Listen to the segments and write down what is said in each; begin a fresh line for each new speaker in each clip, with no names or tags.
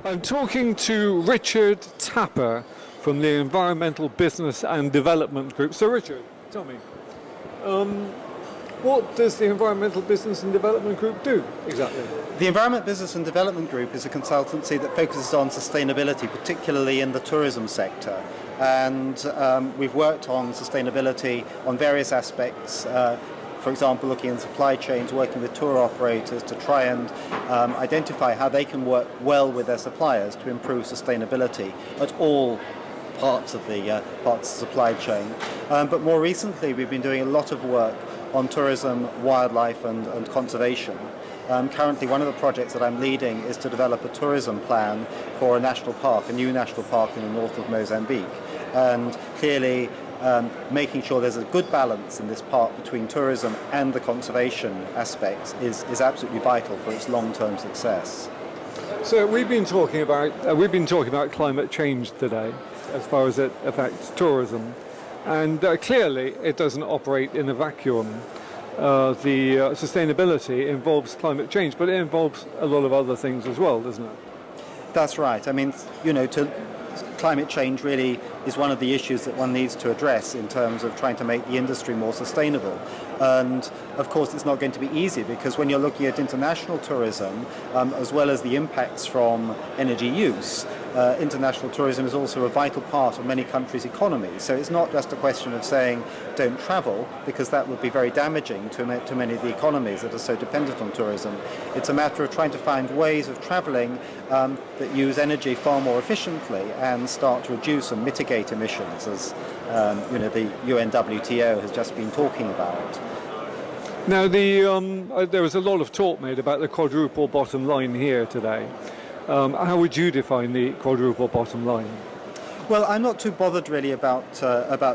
I'm talking to Richard Tapper from the Environmental Business and Development Group. So Richard, tell me, what does the Environmental Business and Development Group do exactly?
The Environment Business and Development Group is a consultancy that focuses on sustainability, particularly in the tourism sector. And we've worked on sustainability on various aspects. For example, looking in supply chains, working with tour operators to try and identify how they can work well with their suppliers to improve sustainability at all parts of the supply chain. But more recently, we've been doing a lot of work on tourism, wildlife and conservation. Currently, one of the projects that I'm leading is to develop a tourism plan for a national park, a new national park in the north of Mozambique. And clearly, making sure there's a good balance in this park between tourism and the conservation aspects is absolutely vital for its long-term success.
So we've been talking about climate change today, as far as it affects tourism, and clearly it doesn't operate in a vacuum. The sustainability involves climate change, but it involves a lot of other things as well, doesn't it?
That's right. I mean, climate change really is one of the issues that one needs to address in terms of trying to make the industry more sustainable. And of course it's not going to be easy, because when you're looking at international tourism, as well as the impacts from energy use, international tourism is also a vital part of many countries' economies. So it's not just a question of saying don't travel, because that would be very damaging to many of the economies that are so dependent on tourism. It's a matter of trying to find ways of travelling that use energy far more efficiently and start to reduce and mitigate emissions, as the UNWTO has just been talking about.
Now, there was a lot of talk made about the quadruple bottom line here today. How would you define the quadruple bottom line?
Well, I'm not too bothered really about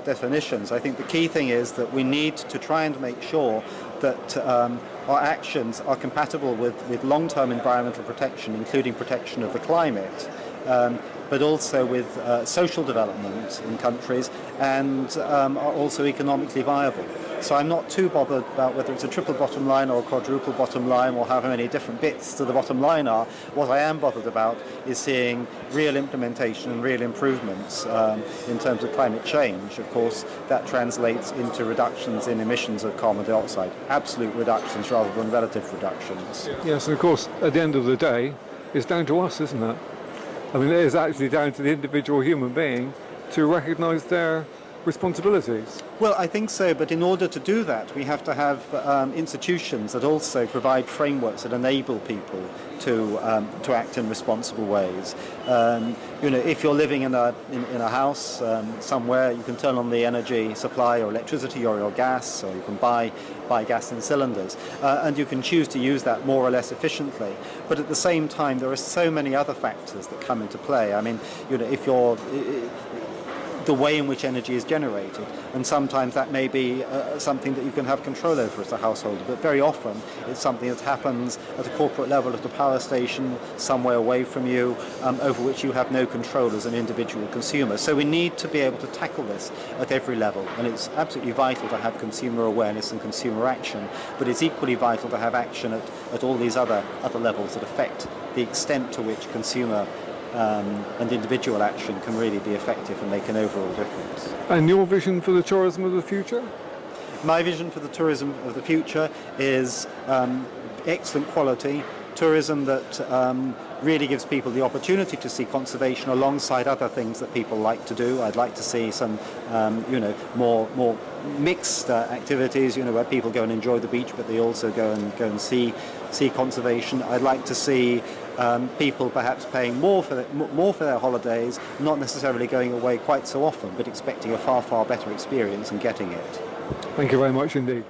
definitions. I think the key thing is that we need to try and make sure that our actions are compatible with long-term environmental protection, including protection of the climate, but also with social development in countries, and are also economically viable. So I'm not too bothered about whether it's a triple bottom line or a quadruple bottom line, or how many different bits to the bottom line are. What I am bothered about is seeing real implementation and real improvements in terms of climate change. Of course, that translates into reductions in emissions of carbon dioxide, absolute reductions rather than relative reductions.
Yes, and of course, at the end of the day, it's down to us, isn't it? I mean, it is actually down to the individual human being to recognise their responsibilities.
Well, I think so, but in order to do that, we have to have institutions that also provide frameworks that enable people to act in responsible ways. If you're living in a house somewhere, you can turn on the energy supply or electricity or your gas, or you can buy gas in cylinders, and you can choose to use that more or less efficiently. But at the same time, there are so many other factors that come into play. I mean, if you're the way in which energy is generated, and sometimes that may be something that you can have control over as a householder, but very often it's something that happens at a corporate level at a power station somewhere away from you, over which you have no control as an individual consumer. So we need to be able to tackle this at every level, and it's absolutely vital to have consumer awareness and consumer action, but it's equally vital to have action at all these other levels that affect the extent to which consumer and individual action can really be effective and make an overall difference.
And your vision for the tourism of the future?
My vision for the tourism of the future is excellent quality tourism that really gives people the opportunity to see conservation alongside other things that people like to do. I'd like to see some more mixed activities, where people go and enjoy the beach, but they also go and see conservation. I'd like to see people perhaps paying more for their holidays, not necessarily going away quite so often, but expecting a far better experience and getting it.
Thank you very much indeed.